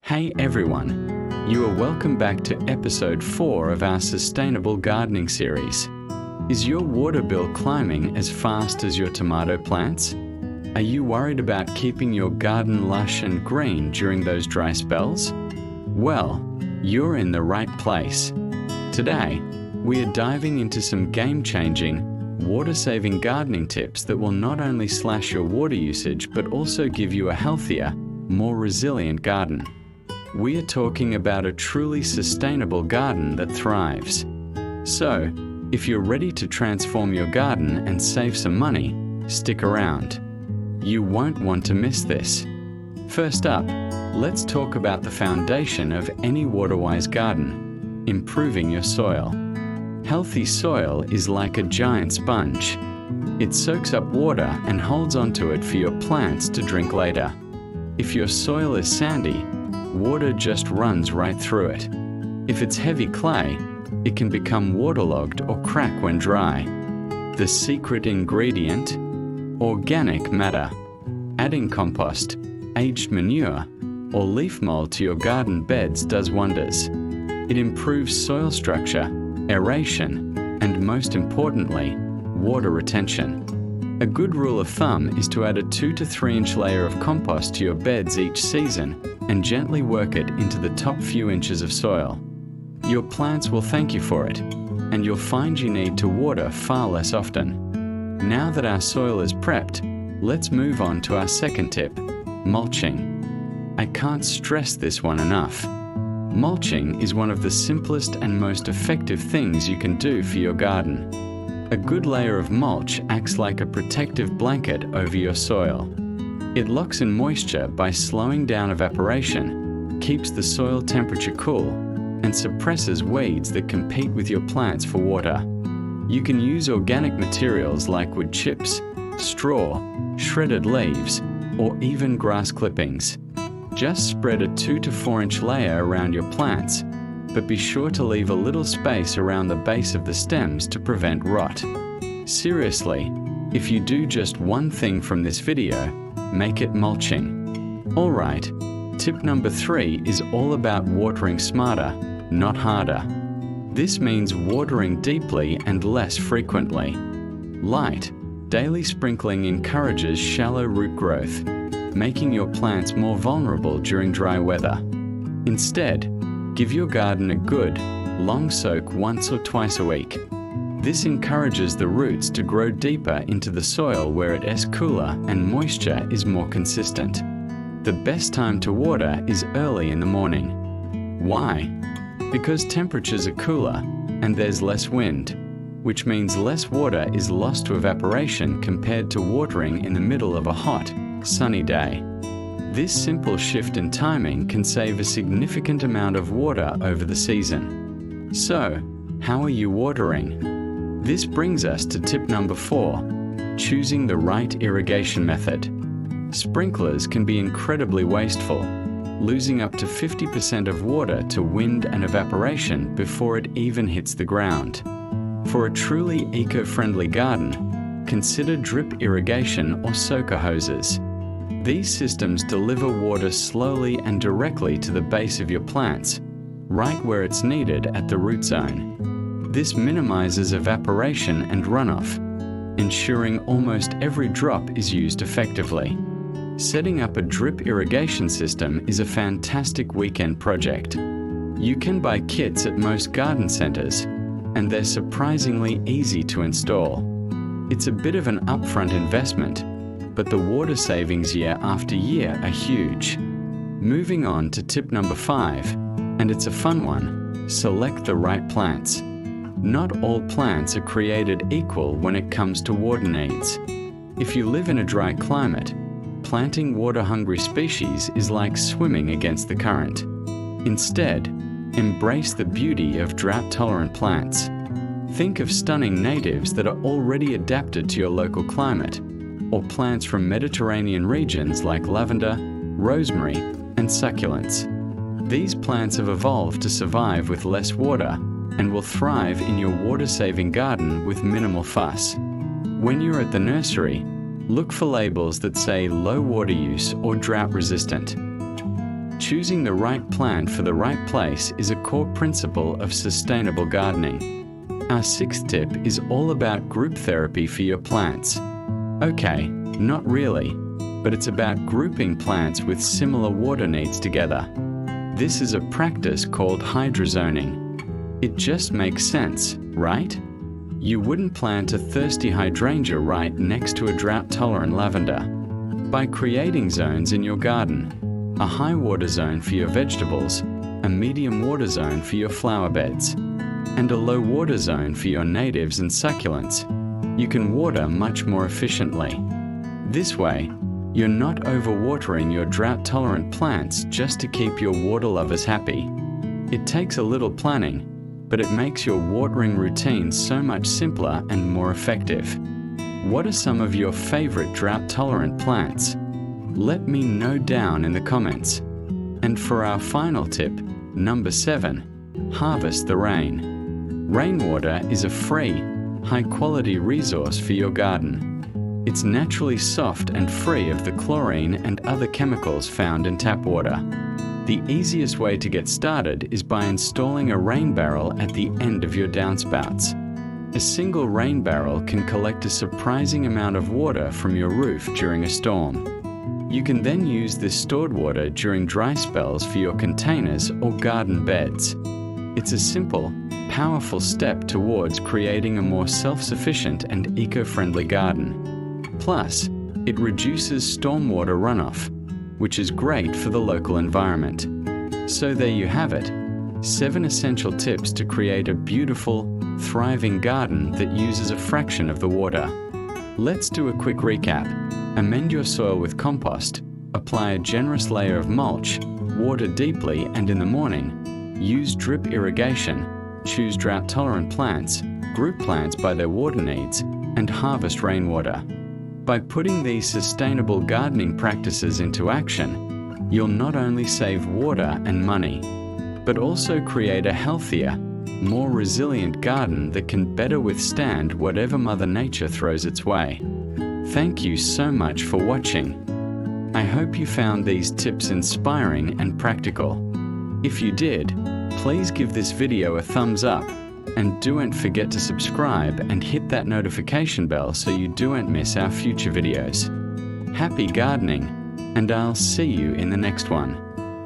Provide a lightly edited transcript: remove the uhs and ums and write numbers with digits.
Hey everyone, you are welcome back to episode 4 of our Sustainable Gardening series. Is your water bill climbing as fast as your tomato plants? Are you worried about keeping your garden lush and green during those dry spells? Well, you're in the right place. Today, we are diving into some game-changing, water-saving gardening tips that will not only slash your water usage but also give you a healthier, more resilient garden. We are talking about a truly sustainable garden that thrives. So, if you're ready to transform your garden and save some money, stick around. You won't want to miss this. First up, let's talk about the foundation of any water-wise garden: improving your soil. Healthy soil is like a giant sponge. It soaks up water and holds onto it for your plants to drink later. If your soil is sandy, water just runs right through it. If it's heavy clay, it can become waterlogged or crack when dry. The secret ingredient? Organic matter. Adding compost, aged manure, or leaf mold to your garden beds does wonders. It improves soil structure, aeration, and most importantly, water retention. A good rule of thumb is to add a 2 to 3 inch layer of compost to your beds each season and gently work it into the top few inches of soil. Your plants will thank you for it, and you'll find you need to water far less often. Now that our soil is prepped, let's move on to our second tip: mulching. I can't stress this one enough. Mulching is one of the simplest and most effective things you can do for your garden. A good layer of mulch acts like a protective blanket over your soil. It locks in moisture by slowing down evaporation, keeps the soil temperature cool, and suppresses weeds that compete with your plants for water. You can use organic materials like wood chips, straw, shredded leaves, or even grass clippings. Just spread a 2 to 4 inch layer around your plants, but be sure to leave a little space around the base of the stems to prevent rot. Seriously, if you do just one thing from this video, make it mulching. Alright, tip number 3 is all about watering smarter, not harder. This means watering deeply and less frequently. Light, daily sprinkling encourages shallow root growth, making your plants more vulnerable during dry weather. Instead, give your garden a good, long soak once or twice a week. This encourages the roots to grow deeper into the soil where it is cooler and moisture is more consistent. The best time to water is early in the morning. Why? Because temperatures are cooler and there's less wind, which means less water is lost to evaporation compared to watering in the middle of a hot, sunny day. This simple shift in timing can save a significant amount of water over the season. So, how are you watering? This brings us to tip number 4, choosing the right irrigation method. Sprinklers can be incredibly wasteful, losing up to 50% of water to wind and evaporation before it even hits the ground. For a truly eco-friendly garden, consider drip irrigation or soaker hoses. These systems deliver water slowly and directly to the base of your plants, right where it's needed at the root zone. This minimizes evaporation and runoff, ensuring almost every drop is used effectively. Setting up a drip irrigation system is a fantastic weekend project. You can buy kits at most garden centers, and they're surprisingly easy to install. It's a bit of an upfront investment, but the water savings year after year are huge. Moving on to tip number 5, and it's a fun one: select the right plants. Not all plants are created equal when it comes to water needs. If you live in a dry climate, planting water-hungry species is like swimming against the current. Instead, embrace the beauty of drought-tolerant plants. Think of stunning natives that are already adapted to your local climate, or plants from Mediterranean regions like lavender, rosemary, and succulents. These plants have evolved to survive with less water and will thrive in your water-saving garden with minimal fuss. When you're at the nursery, look for labels that say low water use or drought resistant. Choosing the right plant for the right place is a core principle of sustainable gardening. Our sixth tip is all about group therapy for your plants. Okay, not really, but it's about grouping plants with similar water needs together. This is a practice called hydrozoning. It just makes sense, right? You wouldn't plant a thirsty hydrangea right next to a drought-tolerant lavender. By creating zones in your garden, a high water zone for your vegetables, a medium water zone for your flower beds, and a low water zone for your natives and succulents, you can water much more efficiently. This way, you're not overwatering your drought-tolerant plants just to keep your water lovers happy. It takes a little planning, but it makes your watering routine so much simpler and more effective. What are some of your favorite drought-tolerant plants? Let me know down in the comments. And for our final tip, number 7, harvest the rain. Rainwater is a free, high-quality resource for your garden. It's naturally soft and free of the chlorine and other chemicals found in tap water. The easiest way to get started is by installing a rain barrel at the end of your downspouts. A single rain barrel can collect a surprising amount of water from your roof during a storm. You can then use this stored water during dry spells for your containers or garden beds. It's a simple, powerful step towards creating a more self-sufficient and eco-friendly garden. Plus, it reduces stormwater runoff, which is great for the local environment. So there you have it, 7 essential tips to create a beautiful, thriving garden that uses a fraction of the water. Let's do a quick recap. Amend your soil with compost, apply a generous layer of mulch, water deeply and in the morning, use drip irrigation, choose drought-tolerant plants, group plants by their water needs, and harvest rainwater. By putting these sustainable gardening practices into action, you'll not only save water and money, but also create a healthier, more resilient garden that can better withstand whatever Mother Nature throws its way. Thank you so much for watching. I hope you found these tips inspiring and practical. If you did, please give this video a thumbs up and don't forget to subscribe and hit that notification bell so you don't miss our future videos. Happy gardening, and I'll see you in the next one.